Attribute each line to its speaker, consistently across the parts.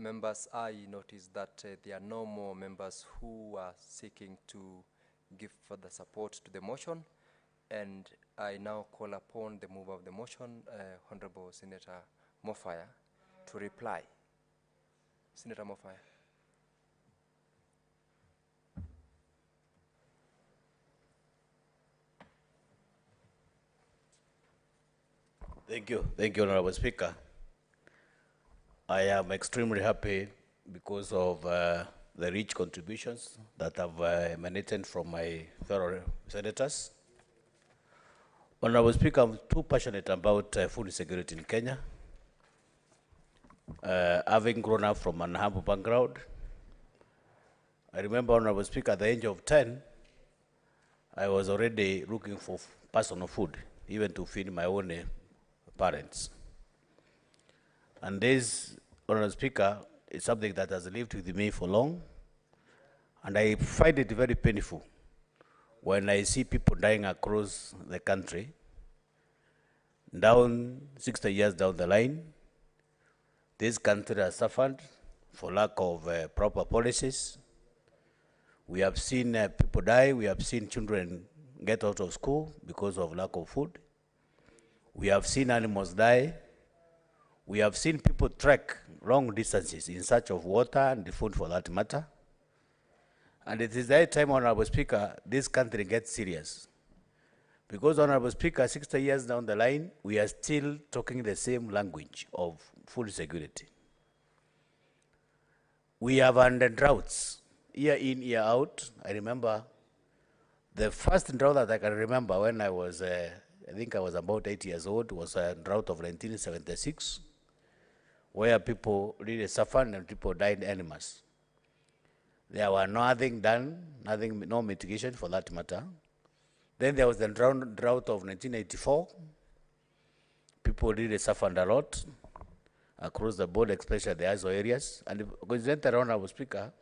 Speaker 1: members, I noticed that there are no more members who are seeking to give further support to the motion, and I now call upon the mover of the motion, Honorable Senator Mofire, to reply. Senator Mofire.
Speaker 2: Thank you, Honorable Speaker. I am extremely happy because of the rich contributions that have emanated from my fellow senators. Honorable Speaker, I'm too passionate about food security in Kenya. Having grown up from an humble background, I remember, Honorable Speaker, at the age of 10, I was already looking for personal food, even to feed my own parents. And this, Honorable Speaker, is something that has lived with me for long, and I find it very painful when I see people dying across the country, down 60 years down the line. This country has suffered for lack of proper policies. We have seen people die. We have seen children get out of school because of lack of food. We have seen animals die. We have seen people trek long distances in search of water and food for that matter. And it is that time, Honorable Speaker, this country gets serious. Because, Honorable Speaker, 60 years down the line, we are still talking the same language of food security. We have under droughts, year in, year out. I remember the first drought that I can remember when I was, I think I was about 8 years old, was a drought of 1976, where people really suffered and people died animals. There were nothing done, no mitigation for that matter. Then there was the drought of 1984. People really suffered a lot across the board, especially the ISO areas. And coincidentally, Honorable Speaker,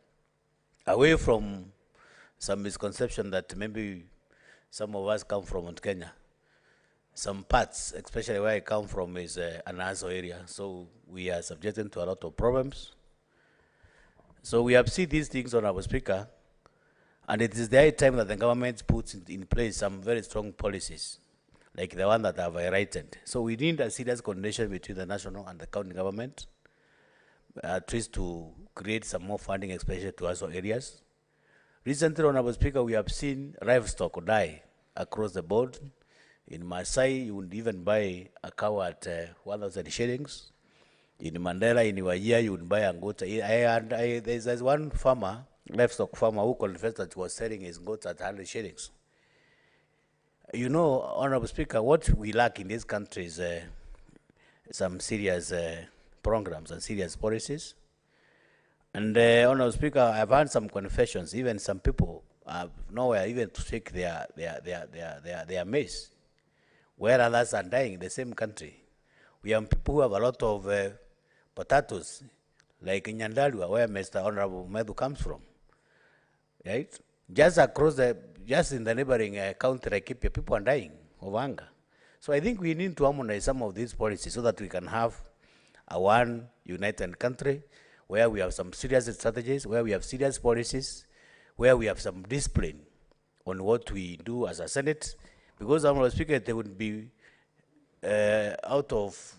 Speaker 2: away from some misconception that maybe some of us come from Kenya, some parts, especially where I come from, is an ISO area. So we are subjected to a lot of problems. So we have seen these things, Honorable Speaker, and it is the high time that the government puts in place some very strong policies, like the one that I've highlighted. So we need a serious coordination between the national and the county government, at least to create some more funding, especially to ISO areas. Recently, Honorable Speaker, we have seen livestock die across the board. In Masai, you would even buy a cow at 1,000 shillings. In Mandela, in Wajir, you would buy a goat. There's one farmer, livestock farmer, who confessed that he was selling his goats at 100 shillings. You know, Honorable Speaker, what we lack in this country is some serious programs and serious policies. And Honorable Speaker, I've had some confessions. Even some people have nowhere even to take their maize, where others are dying in the same country. We have people who have a lot of potatoes, like in Nyandalua, where Mr. Honorable Medu comes from, right? Just in the neighboring county, like Kipia, people are dying of hunger. So I think we need to harmonize some of these policies so that we can have a one united country where we have some serious strategies, where we have serious policies, where we have some discipline on what we do as a Senate. Because, Honorable Speaker, there would be out of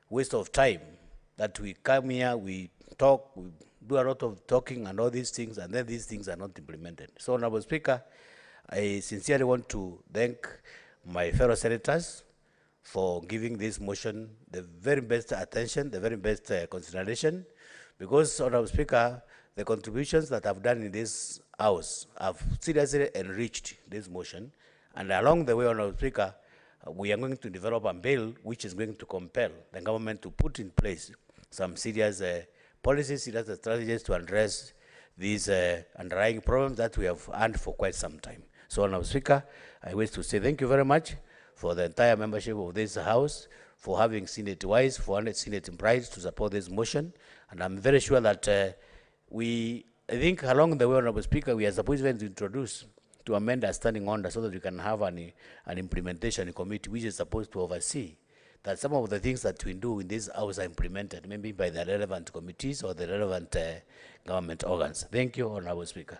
Speaker 2: waste of time that we come here, we talk, we do a lot of talking and all these things, and then these things are not implemented. So, Honorable Speaker, I sincerely want to thank my fellow senators for giving this motion the very best attention, the very best consideration, because, Honorable Speaker, the contributions that I've done in this House have seriously enriched this motion, and along the way, Honorable Speaker, we are going to develop a bill which is going to compel the government to put in place some serious policies, serious strategies to address these underlying problems that we have had for quite some time. So, Honorable Speaker, I wish to say thank you very much for the entire membership of this House, for having seen it wise, for having seen it in pride to support this motion. And I'm very sure that I think along the way, Honorable Speaker, we are supposed to introduce to amend a standing order so that we can have an implementation committee which is supposed to oversee that some of the things that we do in this house are implemented, maybe by the relevant committees or the relevant government organs. Thank you, Honorable Speaker.